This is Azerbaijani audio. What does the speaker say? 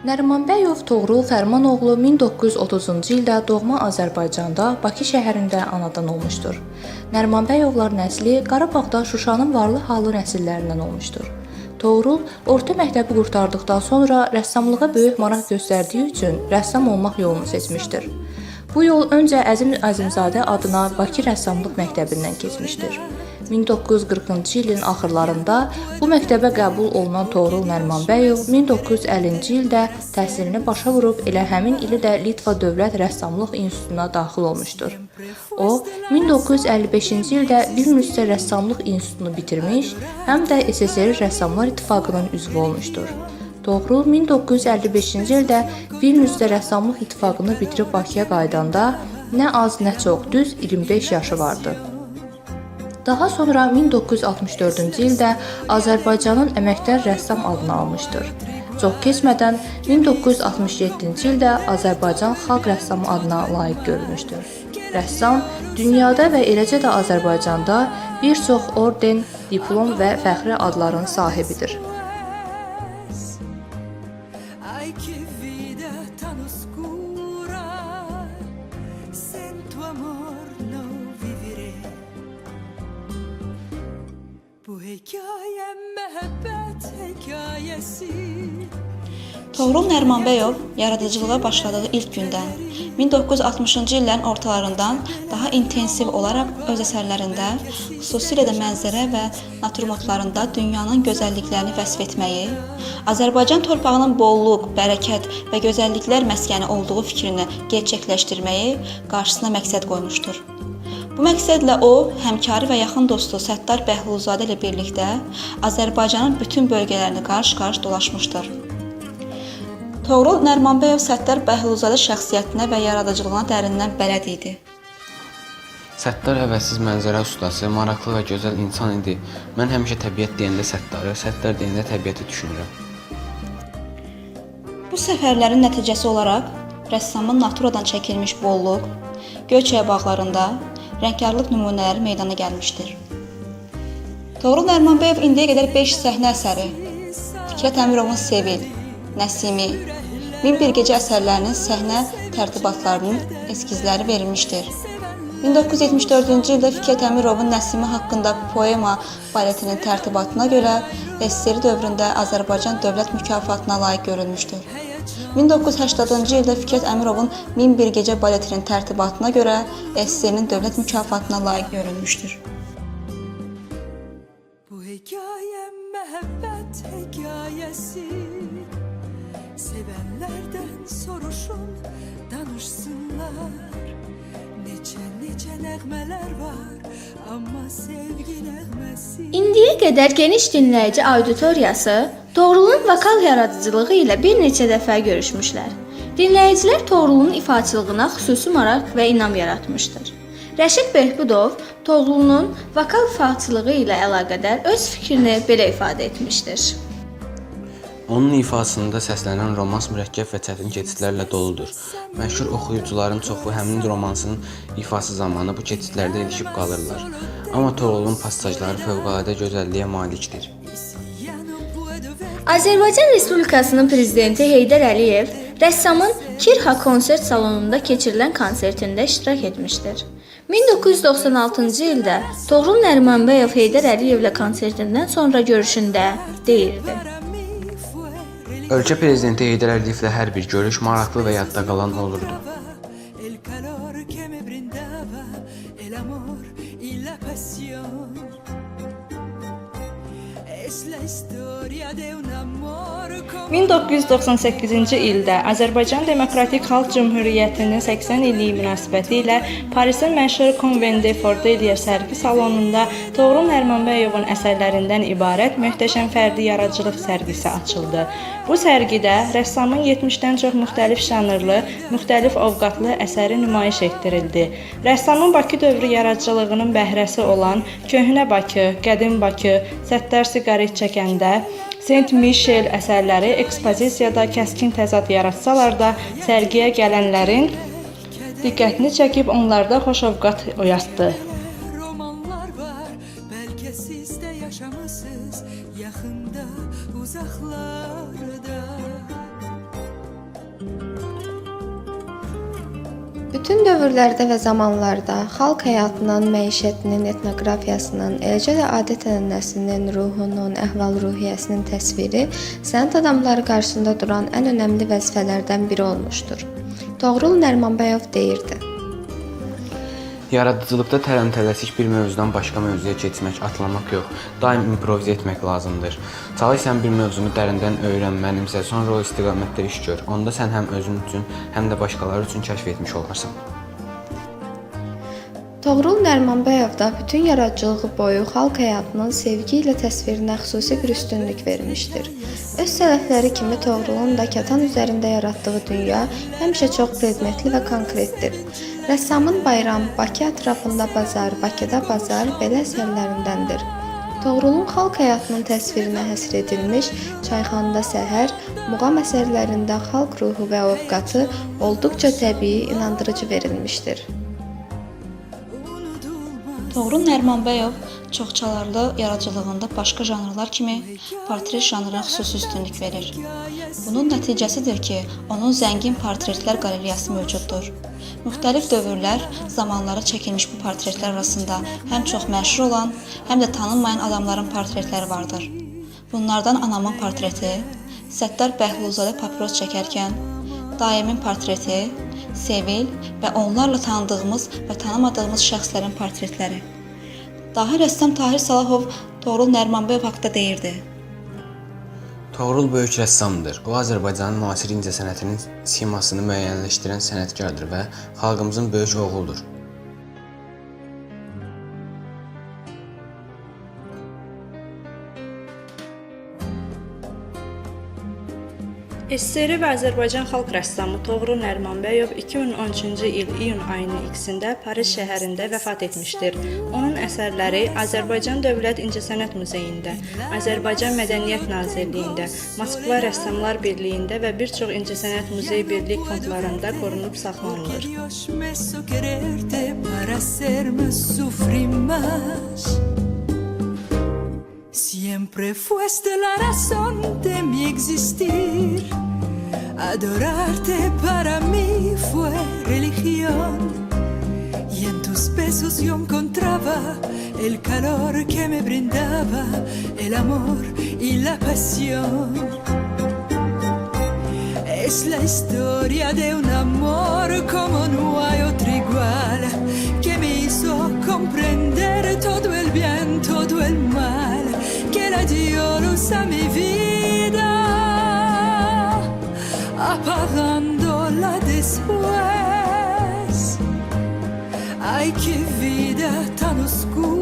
Nərimanbəyov Toğrul Fərmanoğlu 1930-cu ildə doğma Azərbaycanda Bakı şəhərində anadan olmuşdur. Nərimanbəyovlar nəsli Qarabağda Şuşanın varlı hallı nəsillərindən olmuşdur. Toğrul orta məktəbi qurtardıqdan sonra rəssamlığa böyük maraq göstərdiyi üçün rəssam olmaq yolunu seçmişdir. Bu yol öncə Əzim Əzimzadə adına Bakı Rəssamlıq Məktəbindən keçmişdir. 1940-cı ilin axırlarında bu məktəbə qəbul olunan Toğrul Nərimanbəyov 1950-ci ildə təhsilini başa vurub elə həmin ili də Litva Dövlət Rəssamlıq İnstitutuna daxil olmuşdur. O, 1955-ci ildə Vilniusda Rəssamlıq İnstitutunu bitirmiş, həm də SSR Rəssamlar İttifaqının üzvü olmuşdur. Toğrul 1955-ci ildə Vilniusda Rəssamlıq İttifaqını bitirib Bakıya qayıdanda nə az, nə çox, düz 25 yaşı vardı. Daha sonra 1964-cü ildə Azərbaycanın əməkdar rəssam adını almışdır. Çox keçmədən 1967-ci ildə Azərbaycan Xalq Rəssamı adına layiq görülmüşdür. Rəssam dünyada və eləcə də Azərbaycanda bir çox orden, diplom və fəxri adların sahibidir. Bu hekayem məhəbbət hekayəsi. Toğrul Nərimanbəyov yaradıcılığa başladığı ilk gündən 1960-cı illərin ortalarından daha intensiv olaraq öz əsərlərində, xüsusilə də mənzərə və naturmortlarında dünyanın gözəlliklərini vəsf etməyi, Azərbaycan torpağının bollluq, bərəkət və gözəlliklər məskəni olduğu fikrini gerçəkləşdirməyi qarşısına məqsəd qoymuşdur. Bu məqsədlə o, həmkarı və yaxın dostu Səttar Bəhlulzadə ilə birlikdə Azərbaycanın bütün bölgələrini qarış-qarış dolaşmışdır. Toğrul Nərimanbəyov Səttar Bəhlulzadə şəxsiyyətinə və yaradıcılığına dərindən bələd idi. Səttar əvəzsiz mənzərə ustası, maraqlı və gözəl insan idi. Mən həmişə təbiət deyəndə Səttarı, Səttar deyəndə təbiəti düşünürəm. Bu səfərlərin nəticəsi olaraq rəssamın naturadan çəkilmiş bolluq, Göyçay bağlarında rəngkarlıq nümunələri meydana gəlmişdir. Toğrul Nərimanbəyov indiyə qədər 5 səhnə əsəri, Fikrət Əmirovun Sevil, Nəsimi, Min bir gecə əsərlərinin səhnə tərtibatlarının eskizləri verilmişdir. 1974-cü ildə Fikrət Əmirovun Nəsimi haqqında poema baletinin tərtibatına görə SSR dövründə Azərbaycan Dövlət mükafatına layiq görülmüşdür. 1980-cı ildə Fikrət Əmirovun Min bir gecə baletinin tərtibatına görə SSR-nin dövlət mükafatına layiq görülmüşdür. Bu hekayem məhəbbət hekayəsi. Sevənlərdən soruşun, danışsınlar. Necə nəğmələr var, amma sevgi nəğməsi. İndiyə qədər geniş dinləyici auditoriyası Toğrulun vokal yaradıcılığı ilə bir neçə dəfə görüşmüşlər. Dinləyicilər Toğrulun ifaçılığına xüsusi maraq və inam yaratmışdır. Rəşid Behbudov Toğrulun vokal ifaçılığı ilə əlaqədar öz fikrini belə ifadə etmişdir. Onun ifasında səslənən romans mürəkkəb və çətin keçidlərlə doludur. Məşhur oxuyucuların çoxu həmin romansın ifası zamanı bu keçidlərdə ilişib qalırlar. Amma Toğrulun passajları fövqəladə gözəlliyə malikdir. Azərbaycan Respublikasının prezidenti Heydər Əliyev rəssamın Kirha konsert salonunda keçirilən konsertində iştirak etmişdir. 1996-cı ildə Toğrul Nərimanbəyov Heydər Əliyevlə konsertindən sonra görüşündə deyirdi: Ölkə prezidenti Heydər Əliyevlə hər bir görüş maraqlı və yadda qalan olurdu. El calor que me brindaba, el amor y la pasión. Es la historia de un amor. 1998-ci ildə Azərbaycan Demokratik Xalq Cümhuriyyətinin 80 illiyi münasibəti ilə Parisin məşhur Convent de Fordelier sərgi salonunda Toğrul Nərimanbəyovun əsərlərindən ibarət möhtəşəm fərdi yaradıcılıq sərgisi açıldı. Bu sərgidə rəssamın 70-dən çox müxtəlif janrlı, müxtəlif ovqatlı əsəri nümayiş etdirildi. Rəssamın Bakı dövrü yaradıcılığının bəhrəsi olan Köhnə Bakı, Qədim Bakı, Səttar siqaret çəkəndə, Saint Michel əsərləri ekspozisiyada kəskin təzad yaratsalar da, sərgiyə gələnlərin diqqətini çəkib onlarda xoşovqat oyatdı. Romanlar var, bəlkə siz də yaşamısınız yaxında, uzaqlarda. Bütün dövrlərdə və zamanlarda xalq həyatının, məişətinin, etnoqrafiyasının, eləcə də adət-ənənəsinin, ruhunun, əhval-ruhiyyəsinin təsviri sənət adamları qarşısında duran ən önəmli vəzifələrdən biri olmuşdur. Toğrul Nərimanbəyov deyirdi: Yaradıcılıqda tələm-tələsik bir mövzudan başqa mövzuya keçmək, atlamaq yox, daim improvizə etmək lazımdır. Çalış sən bir mövzunu dərindən öyrən, mənimsə, sonra o istiqamətdə iş gör. Onda sən həm özün üçün, həm də başqaları üçün kəşf etmiş olarsan. Toğrul Nərimanbəyov da bütün yaradıcılığı boyu xalq həyatının sevgi ilə təsvirinə xüsusi bir üstünlük vermişdir. Öz sələfləri kimi Toğrulun da kətan üzərində yaratdığı dünya həmişə çox predmetli və konkretdir. Rəssamın Bayram, Bakı ətrafında bazar, Bakıda bazar belə əsərlərindəndir. Toğrulun xalq həyatının təsvirinə həsr edilmiş Çayxanada səhər, muğam əsərlərində xalq ruhu və ovqatı olduqca təbii, inandırıcı verilmişdir. Toğrul Nərimanbəyov çoxçalarlı yaradıcılığında başqa janrlar kimi portret janrına xüsusi üstünlük verir. Bunun nəticəsidir ki, onun zəngin portretlər qalereyası mövcuddur. Müxtəlif dövrlər, zamanlara çəkilmiş bu portretlər arasında həm çox məşhur olan, həm də tanınmayan adamların portretləri vardır. Bunlardan anamın portreti, Səttar Bəhlulzadə papiros çəkərkən, dayəmin portreti, Sevil və onlarla tanıdığımız və tanımadığımız şəxslərin portretləri. Dahi rəssam Tahir Salahov Toğrul Nərimanbəyov haqqında deyirdi: Toğrul böyük rəssamdır. O, Azərbaycanın müasir incəsənətinin simasını müəyyənləşdirən sənətkardır və xalqımızın böyük oğludur. SSR və Azərbaycan xalq rəssamı Toğrul Nərimanbəyov 2013-cü il iyun ayının 2-də Paris şəhərində vəfat etmişdir. Onun əsərləri Azərbaycan Dövlət İncəsənət Muzeyində, Azərbaycan Mədəniyyət Nazirliyində, Moskva Rəssamlar Birliyində və bir çox incəsənət muzey birlik fondlarında qorunub saxlanılır. Siempre fuiste la razón de mi existir. Adorarte para mí fue religión. Y en tus besos yo encontraba el calor que me brindaba el amor y la pasión. Es la historia de un amor como no hay otro igual, que me hizo comprender todo el bien, todo el mal, que le dio luz a mi vida, apagándola después. Ay, qué vida tan oscura.